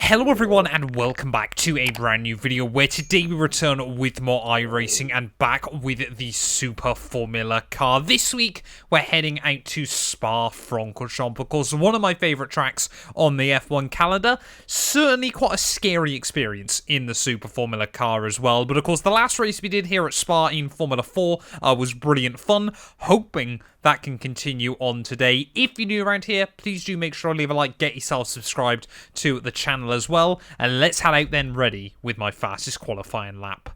Hello everyone and welcome back to a brand new video where today we return with more iRacing and back with the Super Formula car. This week we're heading out to Spa-Francorchamps, of course one of my favourite tracks on the F1 calendar. Certainly quite a scary experience in the Super Formula car as well, but of course the last race we did here at Spa in Formula 4 was brilliant fun, hoping that can continue on today. If you're new around here, please do make sure to leave a like, get yourself subscribed to the channel as well, and let's head out then ready with my fastest qualifying lap.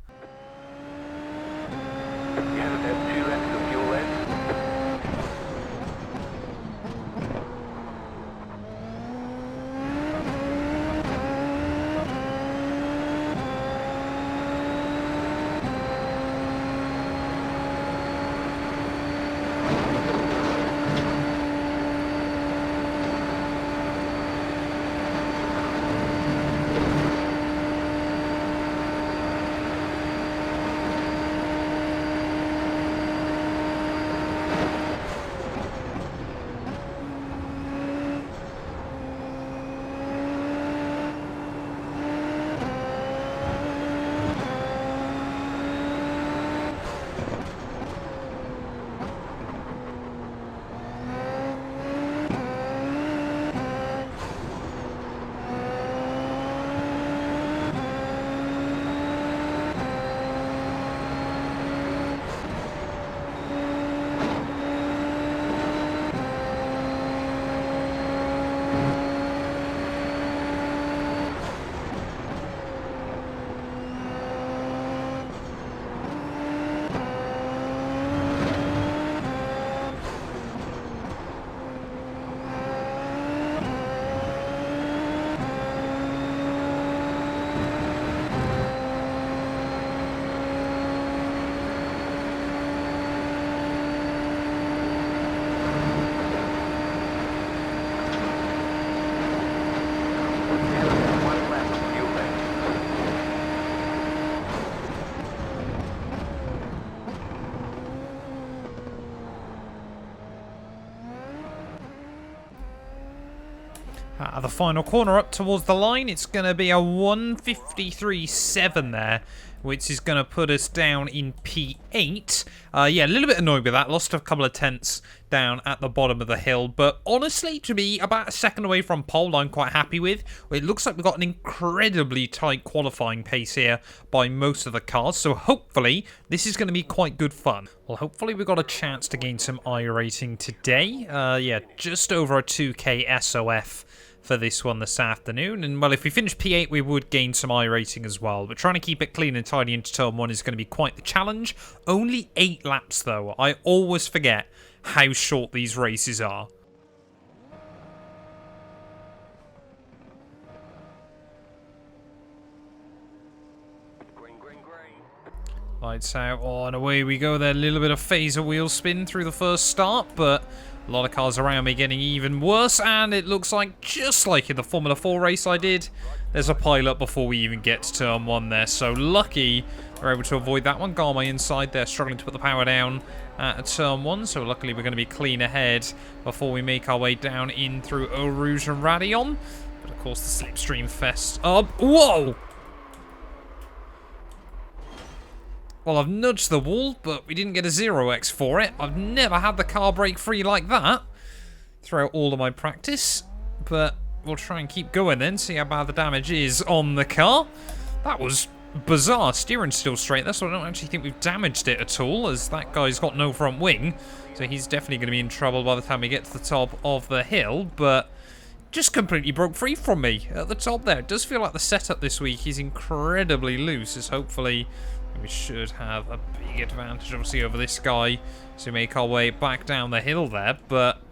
The final corner up towards the line, it's going to be a 1:53.7 there, which is going to put us down in P8. Yeah, a little bit annoyed with that. Lost a couple of tenths down at the bottom of the hill, but honestly, to be about a second away from pole, I'm quite happy with. It looks like we've got an incredibly tight qualifying pace here by most of the cars, so hopefully this is going to be quite good fun. Well, hopefully we've got a chance to gain some iRacing today. Yeah, just over a 2k SOF for this one this afternoon, and well, if we finish P8 we would gain some iRacing as well, but trying to keep it clean and tidy into turn 1 is going to be quite the challenge. Only 8 laps though. I always forget how short these races are. Green. Lights out, oh, and away we go there. A little bit of phaser wheel spin through the first start, but a lot of cars around me getting even worse, and it looks like, just like in the Formula 4 race I did, there's a pile-up before we even get to turn 1 there. So lucky we're able to avoid that one. Garma inside there, struggling to put the power down at turn 1, so luckily we're going to be clean ahead before we make our way down in through Eau Rouge and Radillon. But of course the slipstream fest up. Whoa! Well, I've nudged the wall, but we didn't get a 0x for it. I've never had the car break free like that throughout all of my practice. But we'll try and keep going then, see how bad the damage is on the car. That was bizarre. Steering's still straight. That's why I don't actually think we've damaged it at all, as that guy's got no front wing. So he's definitely going to be in trouble by the time we get to the top of the hill. But just completely broke free from me at the top there. It does feel like the setup this week is incredibly loose, as hopefully we should have a big advantage, obviously, over this guy as we make our way back down the hill there. But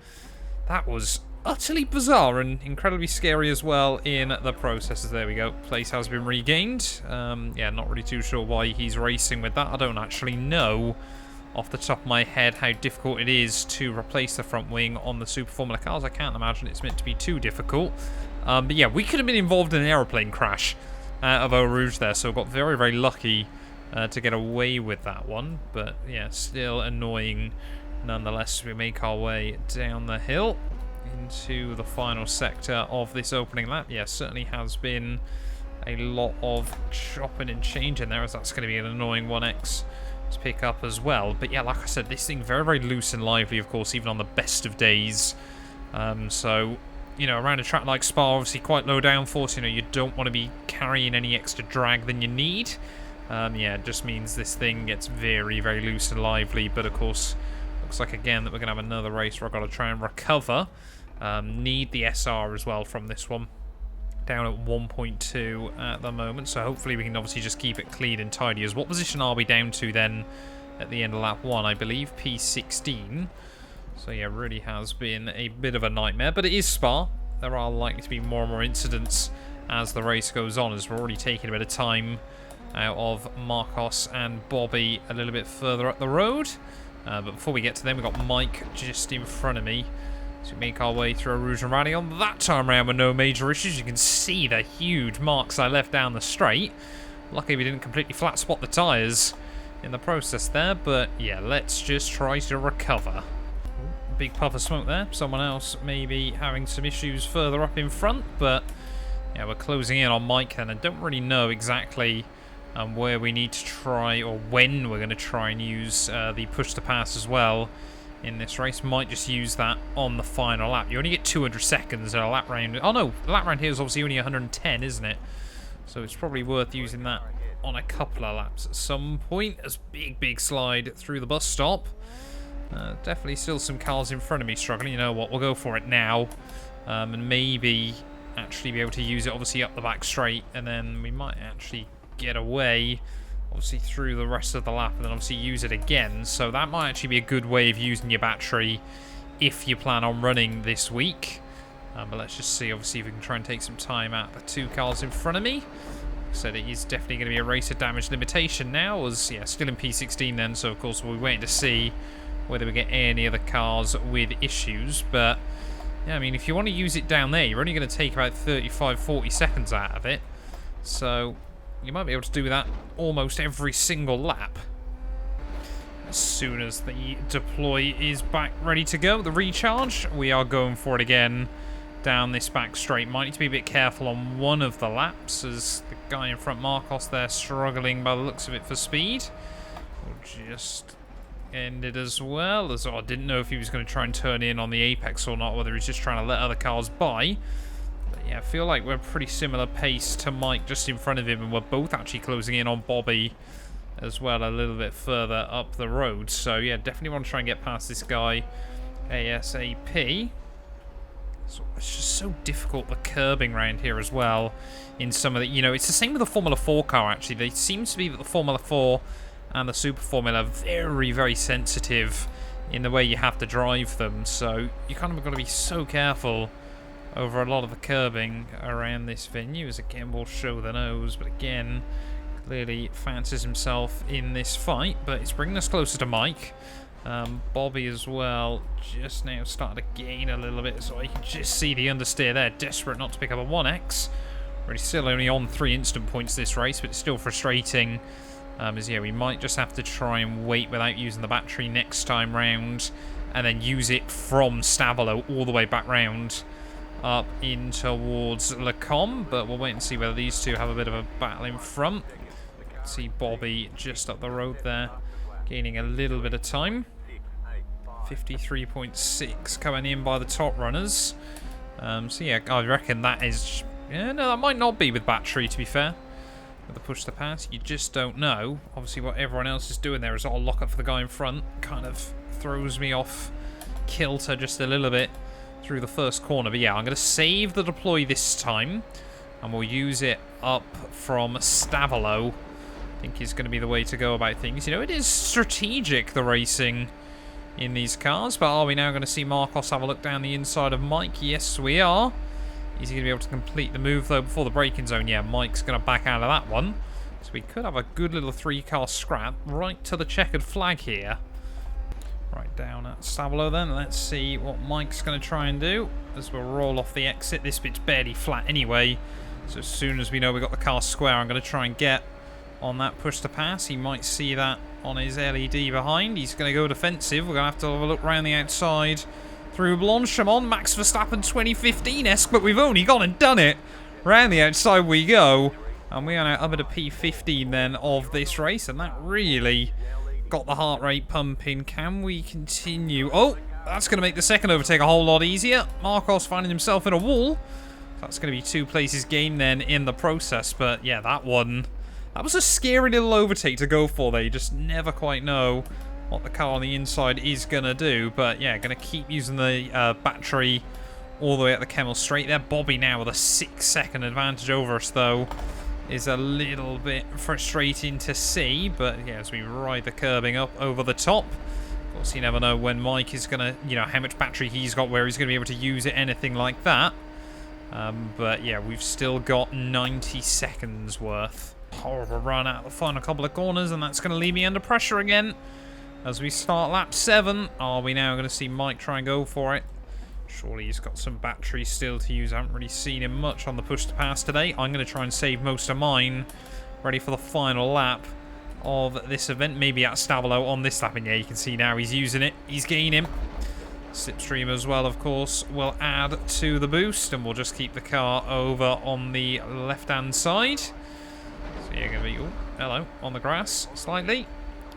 that was utterly bizarre and incredibly scary as well in the processes. There we go. Place has been regained. Yeah, not really too sure why he's racing with that. I don't actually know off the top of my head how difficult it is to replace the front wing on the Super Formula cars. I can't imagine it's meant to be too difficult. But yeah, we could have been involved in an aeroplane crash of Eau Rouge there, so got very, very lucky to get away with that one. But yeah, still annoying nonetheless. We make our way down the hill into the final sector of this opening lap. Yeah, certainly has been a lot of chopping and changing there, as that's going to be an annoying 1x to pick up as well. But yeah, like I said, this thing very, very loose and lively, of course, even on the best of days. So, you know, around a track like Spa, obviously quite low downforce, you know, you don't want to be carrying any extra drag than you need. Yeah, it just means this thing gets very, very loose and lively. But of course, looks like again that we're going to have another race where I've got to try and recover. Need the SR as well from this one. Down at 1.2 at the moment, so hopefully we can obviously just keep it clean and tidy. As what position are we down to then at the end of lap 1? I believe P16. So yeah, really has been a bit of a nightmare, but it is Spa. There are likely to be more and more incidents as the race goes on, as we're already taking a bit of time out of Marcos and Bobby a little bit further up the road. But before we get to them, we've got Mike just in front of me. So we make our way through a Rouge and Rally on that time around with no major issues. You can see the huge marks I left down the straight. Luckily we didn't completely flat spot the tyres in the process there, but yeah, let's just try to recover. Big puff of smoke there. Someone else maybe having some issues further up in front, but yeah, we're closing in on Mike then. I don't really know exactly where we need to try, or when we're going to try and use the push to pass as well in this race. Might just use that on the final lap. You only get 200 seconds at a lap round. Oh no, lap round here is obviously only 110, isn't it? So it's probably worth using that on a couple of laps at some point. As big slide through the bus stop. Definitely still some cars in front of me struggling. You know what, we'll go for it now. And maybe actually be able to use it obviously up the back straight, and then we might actually get away obviously through the rest of the lap, and then obviously use it again. So that might actually be a good way of using your battery if you plan on running this week. But let's just see obviously if we can try and take some time out of the two cars in front of me. Like I said, it is definitely going to be a racer damage limitation now, as yeah, still in P16 then, so of course we'll be waiting to see whether we get any other cars with issues. But yeah, I mean, if you want to use it down there, you're only going to take about 35-40 seconds out of it, so you might be able to do that almost every single lap. As soon as the deploy is back ready to go, the recharge, we are going for it again down this back straight. Might need to be a bit careful on one of the laps, as the guy in front, Marcos, there struggling by the looks of it for speed. We'll just end it as well, as I didn't know if he was going to try and turn in on the apex or not, whether he's just trying to let other cars by. But yeah, I feel like we're pretty similar pace to Mike just in front of him, and we're both actually closing in on Bobby as well a little bit further up the road. So yeah, definitely want to try and get past this guy ASAP. So it's just so difficult, the curbing around here as well in some of the, you know, it's the same with the Formula 4 car actually. They seem to be that the Formula 4 and the Super Formula are very, very sensitive in the way you have to drive them. So you kind of got to be so careful over a lot of the curbing around this venue, as again we'll show the nose, but again clearly fancies himself in this fight. But it's bringing us closer to Mike. Bobby as well just now starting to gain a little bit, so you can just see the understeer there, desperate not to pick up a 1x. We're still only on 3 instant points this race, but it's still frustrating. As yeah, we might just have to try and wait without using the battery next time round, and then use it from Stavolo all the way back round up in towards Lecom. But we'll wait and see whether these two have a bit of a battle in front. See Bobby just up the road there, gaining a little bit of time. 53.6 coming in by the top runners. So yeah, I reckon that is, yeah, no, that might not be with battery, to be fair. With the push to pass, you just don't know. Obviously what everyone else is doing there is all lock up for the guy in front. Kind of throws me off kilter just a little bit through the first corner. But yeah, I'm going to save the deploy this time, and we'll use it up from Stavolo. I think is going to be the way to go about things. You know, it is strategic, the racing in these cars. But are we now going to see Marcos have a look down the inside of Mike? Yes, we are. Is he going to be able to complete the move, though, before the braking zone? Yeah, Mike's going to back out of that one. So we could have a good little 3-car scrap right to the checkered flag here. Right down at Stavolo then. Let's see what Mike's going to try and do as we'll roll off the exit. This bit's barely flat anyway. So as soon as we know we've got the car square, I'm going to try and get on that push to pass. He might see that on his LED behind. He's going to go defensive. We're going to have a look around the outside through Blanchimont, Max Verstappen 2015-esque, but we've only gone and done it. Round the outside we go. And we are now up at a P15 then of this race, and that really got the heart rate pumping. Can we continue? Oh, that's going to make the second overtake a whole lot easier. Marcos finding himself in a wall. That's going to be 2 places gained then in the process. But yeah, that was a scary little overtake to go for there. You just never quite know what the car on the inside is going to do. But yeah, going to keep using the battery all the way at the Kemmel straight there. Bobby now with a 6-second advantage over us though. Is a little bit frustrating to see, but yeah, as we ride the curbing up over the top. Of course, you never know when Mike is going to, how much battery he's got, where he's going to be able to use it, anything like that. But yeah, we've still got 90 seconds worth. Horrible run out the final couple of corners, and that's going to leave me under pressure again. As we start lap 7, are we now going to see Mike try and go for it? Surely he's got some battery still to use. I haven't really seen him much on the push to pass today. I'm going to try and save most of mine, ready for the final lap of this event. Maybe at Stavolo on this lap. And yeah, you can see now he's using it. He's gaining. Slipstream as well, of course, will add to the boost. And we'll just keep the car over on the left-hand side. So you're going to be, oh, hello, on the grass slightly.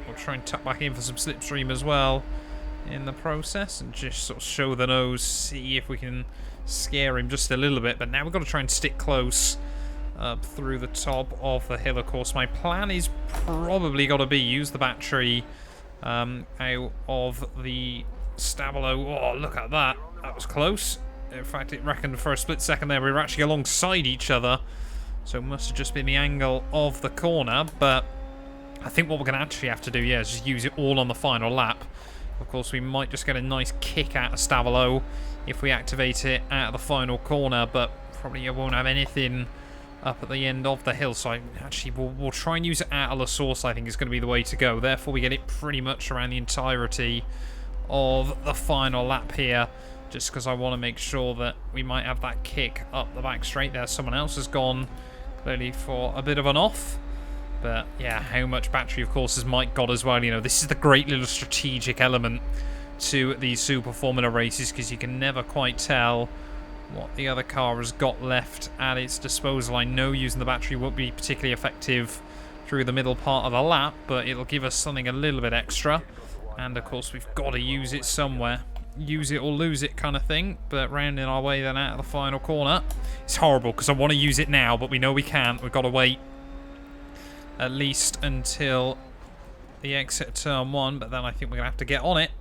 We'll try and tuck back in for some slipstream as well in the process, and just sort of show the nose, see if we can scare him just a little bit. But now we've got to try and stick close up through the top of the hill. Of course, my plan is probably got to be use the battery out of the Stabilo. Oh, look at that. That was close. In fact, it reckoned for a split second there we were actually alongside each other. So it must have just been the angle of the corner. But I think what we're going to actually have to do, yeah, is just use it all on the final lap. Of course, we might just get a nice kick out of Stavolo if we activate it out of the final corner, but probably won't have anything up at the end of the hill. So we'll try and use it out of La Source, I think is going to be the way to go. Therefore, we get it pretty much around the entirety of the final lap here, just because I want to make sure that we might have that kick up the back straight there. Someone else has gone clearly for a bit of an off. But yeah, how much battery, of course, has Mike got as well? This is the great little strategic element to these Super Formula races, because you can never quite tell what the other car has got left at its disposal. I know using the battery won't be particularly effective through the middle part of the lap, but it'll give us something a little bit extra. And of course, we've got to use it somewhere. Use it or lose it kind of thing. But rounding our way then out of the final corner. It's horrible because I want to use it now, but we know we can't. We've got to wait at least until the exit of turn 1, but then I think we're going to have to get on it.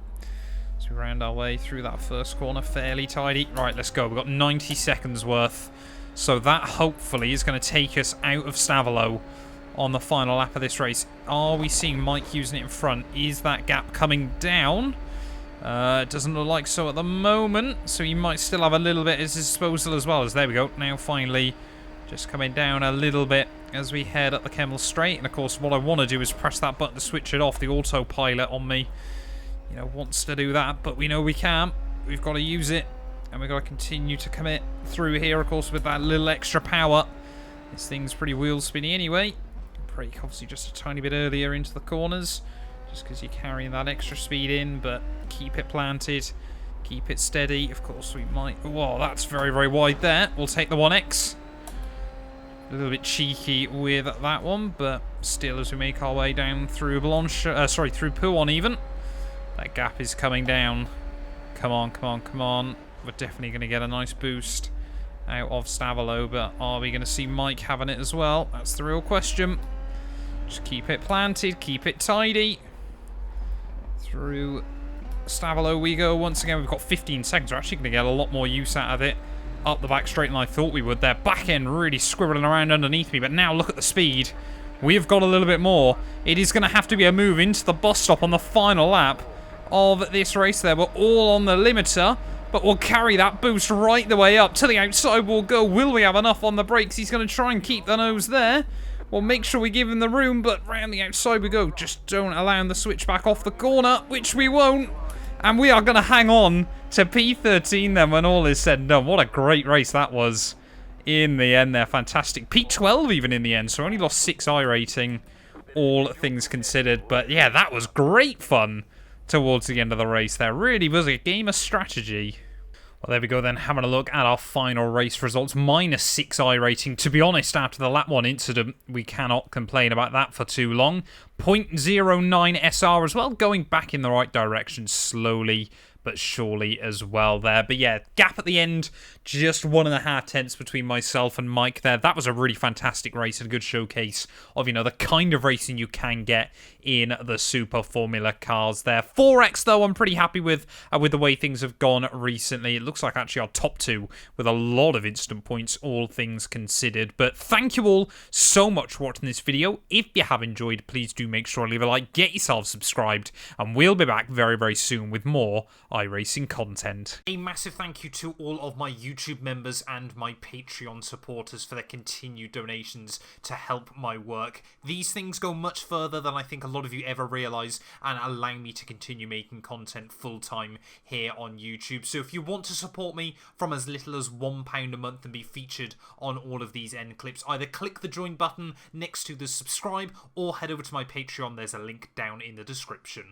So we round our way through that first corner fairly tidy. Right, let's go. We've got 90 seconds worth. So that hopefully is going to take us out of Stavolo on the final lap of this race. Are we seeing Mike using it in front? Is that gap coming down? It doesn't look like so at the moment, so he might still have a little bit at his disposal as well. As there we go. Now finally just coming down a little bit as we head up the Kemmel straight. And of course what I want to do is press that button to switch it off. The autopilot on me wants to do that, but we know we can't. We've got to use it, and we've got to continue to commit through here, of course, with that little extra power. This thing's pretty wheel spinny anyway. Brake obviously just a tiny bit earlier into the corners, just because you're carrying that extra speed in, but keep it planted, keep it steady. Of course we might... Whoa, that's very, very wide there. We'll take the 1X. A little bit cheeky with that one, but still, as we make our way down through through Pouon even, that gap is coming down. Come on, come on, come on. We're definitely going to get a nice boost out of Stavolo, but are we going to see Mike having it as well? That's the real question. Just keep it planted, keep it tidy. Through Stavolo we go once again. We've got 15 seconds. We're actually going to get a lot more use out of it up the back straight than I thought we would. Their back end really squibbling around underneath me, but now look at the speed. We've got a little bit more. It is going to have to be a move into the bus stop on the final lap of this race there. We're all on the limiter, but we'll carry that boost right the way up. To the outside we'll go. Will we have enough on the brakes? He's going to try and keep the nose there. We'll make sure we give him the room, but round the outside we go. Just don't allow him to switch back off the corner, which we won't. And we are going to hang on to P13 then when all is said and done. What a great race that was in the end there. Fantastic. P12 even in the end, so only lost 6 iRating, all things considered. But yeah, that was great fun towards the end of the race there. Really was a game of strategy. Well, there we go then, having a look at our final race results. -6 iRacing. To be honest, after the lap 1 incident, we cannot complain about that for too long. 0.09 SR as well, going back in the right direction slowly but surely as well there. But yeah, gap at the end, just 1.5 tenths between myself and Mike there. That was a really fantastic race and a good showcase of, you know, the kind of racing you can get in the Super Formula cars there. 4X, though, I'm pretty happy with the way things have gone recently. It looks like actually our top 2 with a lot of instant points, all things considered. But thank you all so much for watching this video. If you have enjoyed, please do make sure to leave a like, get yourself subscribed, and we'll be back very, very soon with more iRacing content. A massive thank you to all of my YouTube members and my Patreon supporters for their continued donations to help my work. These things go much further than I think a lot of you ever realise and allow me to continue making content full-time here on YouTube. So if you want to support me from as little as £1 a month and be featured on all of these end clips, either click the join button next to the subscribe or head over to my Patreon. There's a link down in the description.